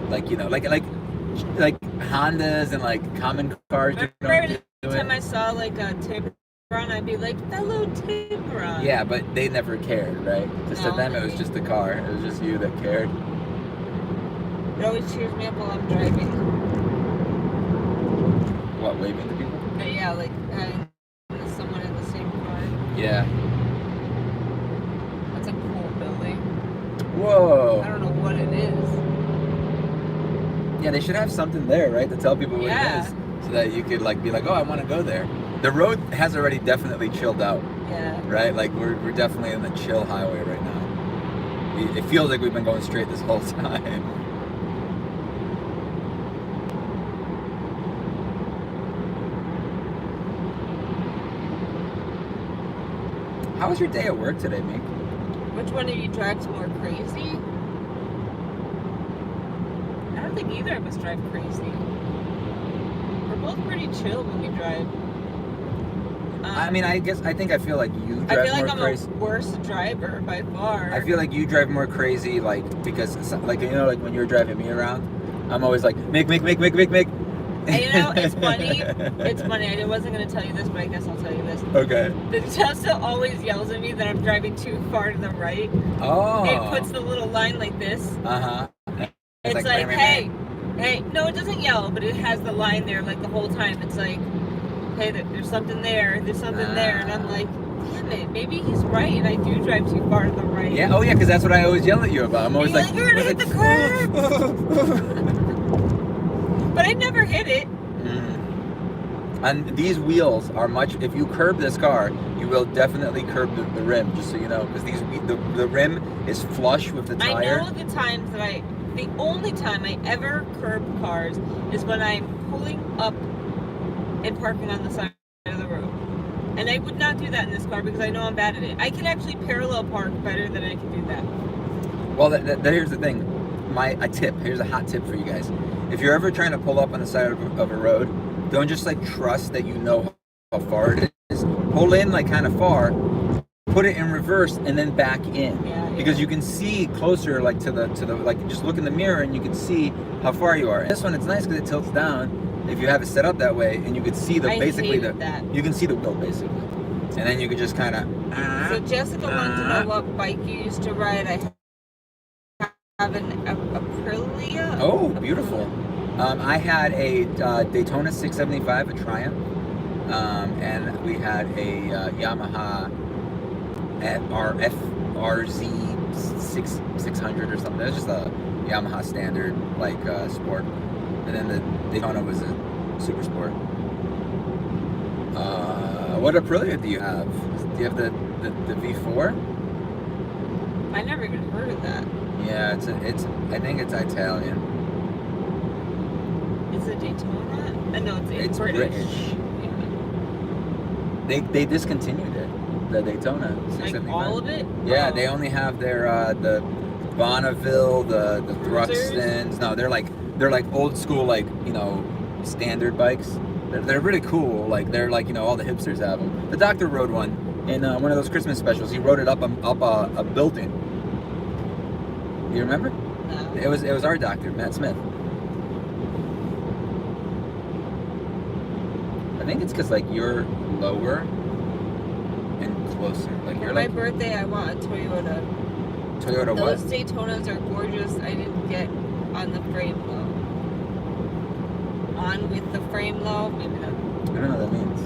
like you know, like Hondas and like common cars. Every time I saw like a Tiburon, I'd be like, fellow Tiburon. Yeah, but they never cared, right? Just to them, it was just a car. It was just you that cared. It always cheers me up while I'm driving. What, waving to people? Yeah, like someone in the same car. Yeah. That's a cool building. Whoa. I don't know what it is. Yeah, they should have something there, right, to tell people what it is, so that you could like be like, oh, I want to go there. The road has already definitely chilled out. Yeah. Right, like we're definitely in the chill highway right now. It feels like we've been going straight this whole time. How was your day at work today, Meek? Which one of you drives more crazy? I don't think either of us drive crazy. We're both pretty chill when we drive. I mean, I feel like you drive more crazy. I feel like I'm a worse driver by far. I feel like you drive more crazy, like, because, like, you know, like when you're driving me around, I'm always like, make. And, you know, it's funny. It's funny. I wasn't going to tell you this, but I guess I'll tell you this. Okay. The Tesla always yells at me that I'm driving too far to the right. Oh. It puts the little line like this. Uh-huh. It's like, hey. No, it doesn't yell, but it has the line there like the whole time. It's like, hey, there's something there. There's something there. And I'm like, damn it, maybe he's right, and I do drive too far to the right. Yeah, oh yeah, because that's what I always yell at you about. I'm always like, you're gonna hit the curb. But I never hit it. And these wheels are much. If you curb this car, you will definitely curb the rim. Just so you know, because the rim is flush with the tire. I know the times that the only time I ever curb cars is when I'm pulling up and parking on the side of the road. And I would not do that in this car because I know I'm bad at it. I can actually parallel park better than I can do that. Well, here's the thing. Here's a hot tip for you guys. If you're ever trying to pull up on the side of a road, don't just like trust that you know how far it is. Pull in like kind of far, put it in reverse, and then back in. Yeah. Because you can see closer, like to the like just look in the mirror and you can see how far you are. And this one, it's nice because it tilts down. If you have it set up that way, and you can see you can see the wheel basically, and then you can just kind of. So Jessica wants to know what bike you used to ride. I have an Aprilia. Oh, beautiful. I had a Daytona 675, a Triumph, and we had a Yamaha RZ 600 or something. It was just a Yamaha standard like sport. And then the Daytona was a super sport. What Aprilia do you have? Do you have the V4? I never even heard of that. Yeah, I think it's Italian. Is it Daytona? No, it's British. Yeah. They discontinued it. The Daytona 675. Like all of it? Yeah, they only have their the Bonneville, the Thruxtons. No, they're like old school, like, you know, standard bikes. They're really cool. Like they're like, you know, all the hipsters have them. The doctor rode one in one of those Christmas specials. He rode it up a building. You remember? No. It was our doctor, Matt Smith. I think it's because like you're lower and closer. Like For you're my like birthday, I want a Toyota. Toyota what? Those Daytonas are gorgeous. I didn't get on the frame low. On with the frame low, maybe not. I don't know what that means.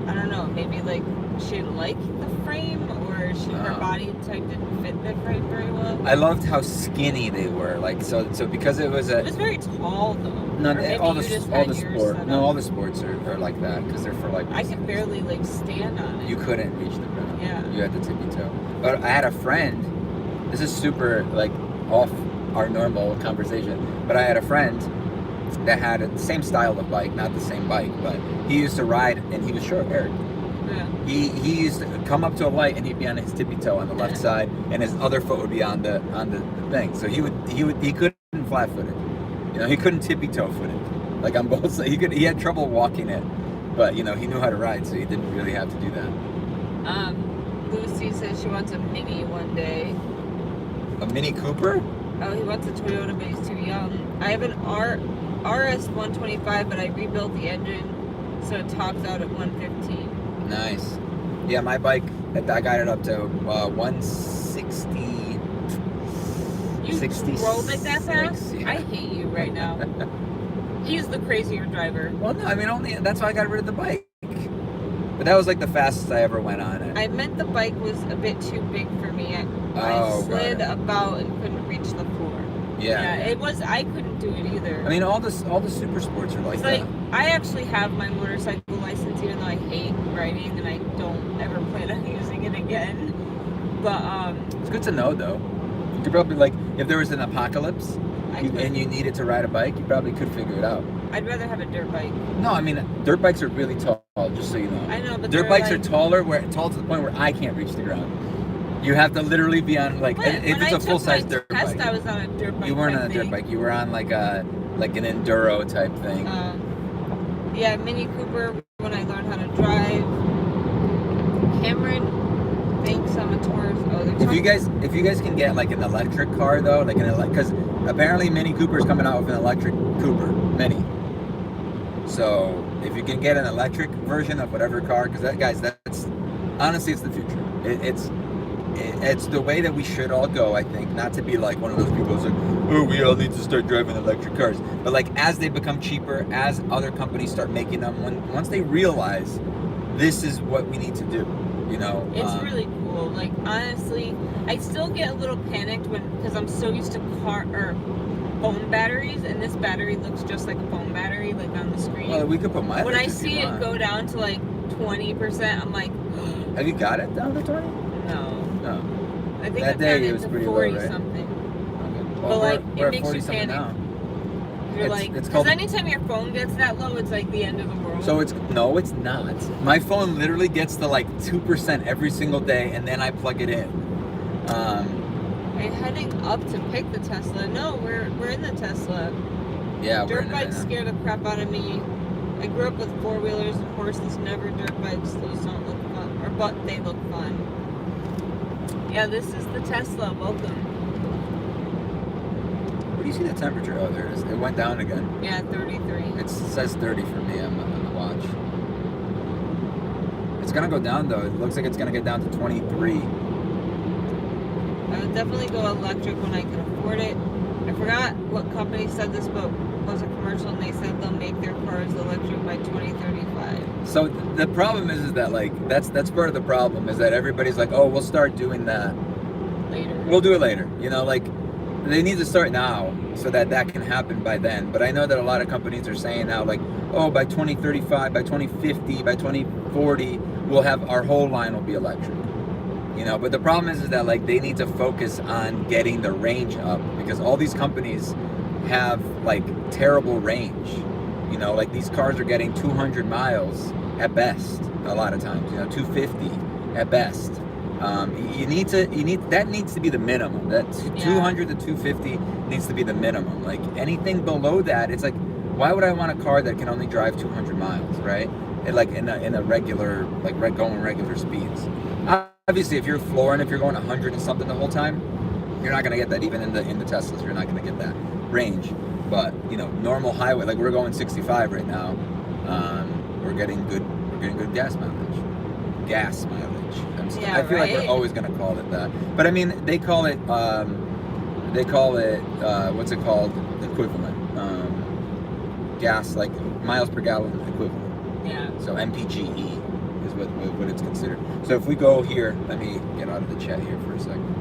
I don't know, maybe like she didn't like the frame, or her body type didn't fit the frame very well. I loved how skinny they were. Like so because it was It was very tall though. No, Or maybe all you the just all had the yours sport. set No, up. all the sports are like that because they're for like. I could barely like stand on it. You couldn't reach the ground. Yeah. You had to tippy toe. But I had a friend. This is super like off our normal conversation. But I had a friend that had the same style of bike, not the same bike, but he used to ride, and he was short haired. Yeah. He used to come up to a light and he'd be on his tippy toe on the left side, and his other foot would be on the thing. So he couldn't flat foot it. You know, he couldn't tippy toe foot it. Like on both sides, he had trouble walking it, but you know he knew how to ride, so he didn't really have to do that. Lucy says she wants a Mini one day. A Mini Cooper? Oh, he wants a Toyota, but he's too young. I have an RS 125, but I rebuilt the engine, so it tops out at 115. Nice. Yeah, my bike, I got it up to 160. You 66, rolled it that fast? yeah. I hate you right now. He's the crazier driver. Well, no, I mean that's why I got rid of the bike. But that was like the fastest I ever went on it. I meant the bike was a bit too big for me. I slid about and couldn't reach the floor. Yeah. It was. I couldn't do it either. I mean, all the super sports are like It's that. like I actually have my motorcycle license, even though I hate riding and I don't ever plan on using it again. But it's good to know though. You could probably like if there was an apocalypse and you needed to ride a bike, you probably could figure it out. I'd rather have a dirt bike. No, I mean dirt bikes are really tall. Just so you know. I know, but dirt bikes like, are tall to the point where I can't reach the ground. You have to literally be on like if it's a full size dirt bike. I was on a dirt bike. You weren't on a dirt bike. You were on like an enduro type thing. Yeah, Mini Cooper when I learned how to drive. Cameron thinks I'm a Taurus. Oh, if you guys can get like an electric car though, like because apparently Mini Cooper's coming out with an electric Cooper Mini. So if you can get an electric version of whatever car, because that's honestly it's the future. It's the way that we should all go, I think. Not to be like one of those people who's like, oh, we all need to start driving electric cars. But like as they become cheaper, as other companies start making them, once they realize this is what we need to do, you know. It's really cool. Like honestly, I still get a little panicked because I'm so used to phone batteries, and this battery looks just like a phone battery, like on the screen. Well, we could put mileage. When I see it go down to like 20%, I'm like, have you got it down to 20? No. No. I think that day it was pretty 40 low, right? something. Okay. But Well, like we're it makes you panic. now. You're like, it's because called. anytime your phone gets that low, it's like the end of the world. So it's not. My phone literally gets to like 2% every single day, and then I plug it in. I'm heading up to pick the Tesla. No, we're in the Tesla. Yeah, dirt bikes scare the crap out of me. I grew up with four-wheelers and horses, never dirt bikes. Those don't look fun, but they look fun. Yeah, this is the Tesla. Welcome. What do you see the temperature? Oh, there it is. It went down again. Yeah, 33. It says 30 for me on the watch. It's gonna go down though. It looks like it's gonna get down to 23. I would definitely go electric when I can afford it. I forgot what company said this, but it was a commercial, and they said they'll make their cars electric by 2035. So the problem is that like that's part of the problem is that everybody's like, oh, we'll start doing that Later. We'll do it later. You know, like they need to start now so that can happen by then. But I know that a lot of companies are saying now, like, oh, by 2035, by 2050, by 2040, we'll have our whole line will be electric. You know, but the problem is that like they need to focus on getting the range up because all these companies have like terrible range. You know, like these cars are getting 200 miles at best a lot of times. You know, 250 at best. That needs to be the minimum. That 200 to 250 needs to be the minimum. Like anything below that, it's like, why would I want a car that can only drive 200 miles, right? Like in a regular, like going regular speeds. Obviously, if you're flooring, if you're going 100 and something the whole time, you're not gonna get that. Even in the Teslas, you're not gonna get that range. But you know, normal highway, like we're going 65 right now. We're getting good gas mileage. I feel like we're always gonna call it that. But I mean, they call it what's it called? Equivalent. Gas, like miles per gallon equivalent. Yeah. So MPGE what it's considered. So if we go here, let me get out of the chat here for a second.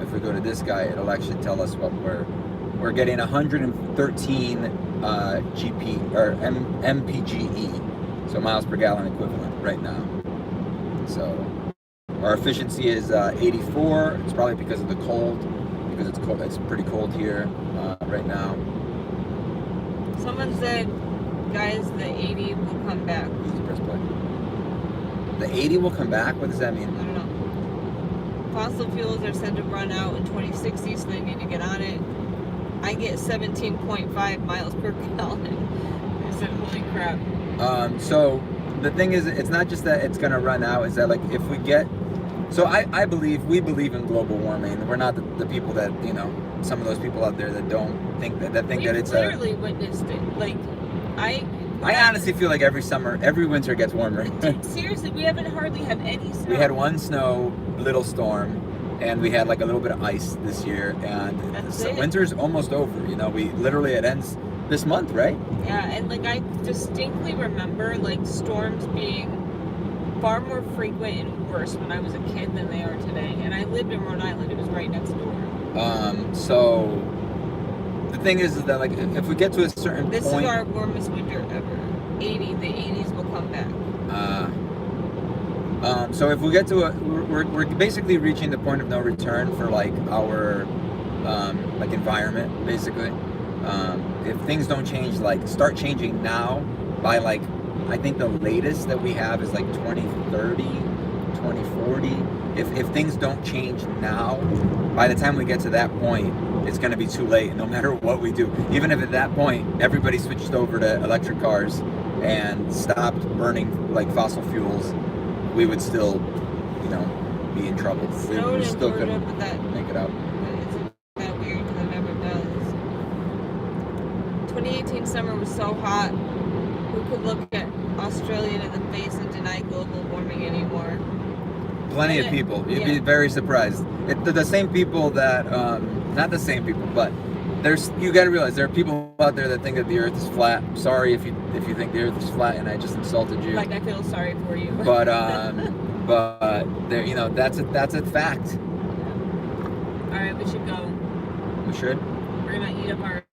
If we go to this guy, it'll actually tell us what we're getting 113 GP or mpge, so miles per gallon equivalent right now. So our efficiency is 84. It's probably because of the cold, because it's cold. It's pretty cold here right now. Someone said, guys, the 80 will come back. Press play. The 80 will come back? What does that mean? I don't know. Fossil fuels are said to run out in 2060, so they need to get on it. I get 17.5 miles per gallon. I said, holy crap. So the thing is, it's not just that it's gonna run out, is that like if we get, so we believe in global warming. We're not the people that, you know, some of those people out there that don't think that it's literally witnessed it. Like, I honestly feel like every winter gets warmer. Dude, seriously, we haven't hardly had any snow. We had one little storm, and we had like a little bit of ice this year, and winter's almost over. You know, it ends this month, right? Yeah, and like I distinctly remember like storms being far more frequent and worse when I was a kid than they are today. And I lived in Rhode Island; it was right next door. So the thing is that like if we get to a certain this point, is our warmest winter ever. The 80s will come back. So if we get to we're basically reaching the point of no return for like our like environment, basically. If things don't change, like start changing now by like, I think the latest that we have is like 2030, 2040. If things don't change now, by the time we get to that point, it's going to be too late, no matter what we do. Even if at that point everybody switched over to electric cars and stopped burning like fossil fuels, we would still, you know, be in trouble. We still couldn't make it out. Isn't that weird? Because it never does. 2018 summer was so hot. Who could look at Australia in the face and deny global warming anymore? Plenty of people. You'd be very surprised. The same people that, not the same people, but you got to realize there are people out there that think that the Earth is flat. I'm sorry if you think the Earth is flat and I just insulted you. Like, I feel sorry for you. But there, you know, that's a fact. All right, we should go. We should. We're gonna eat up our.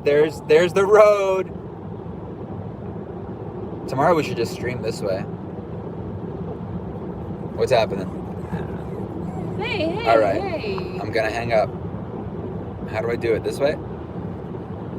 There's the road. Tomorrow we should just stream this way. What's happening? Hey, all right. Hey. I'm gonna hang up. How do I do it? This way?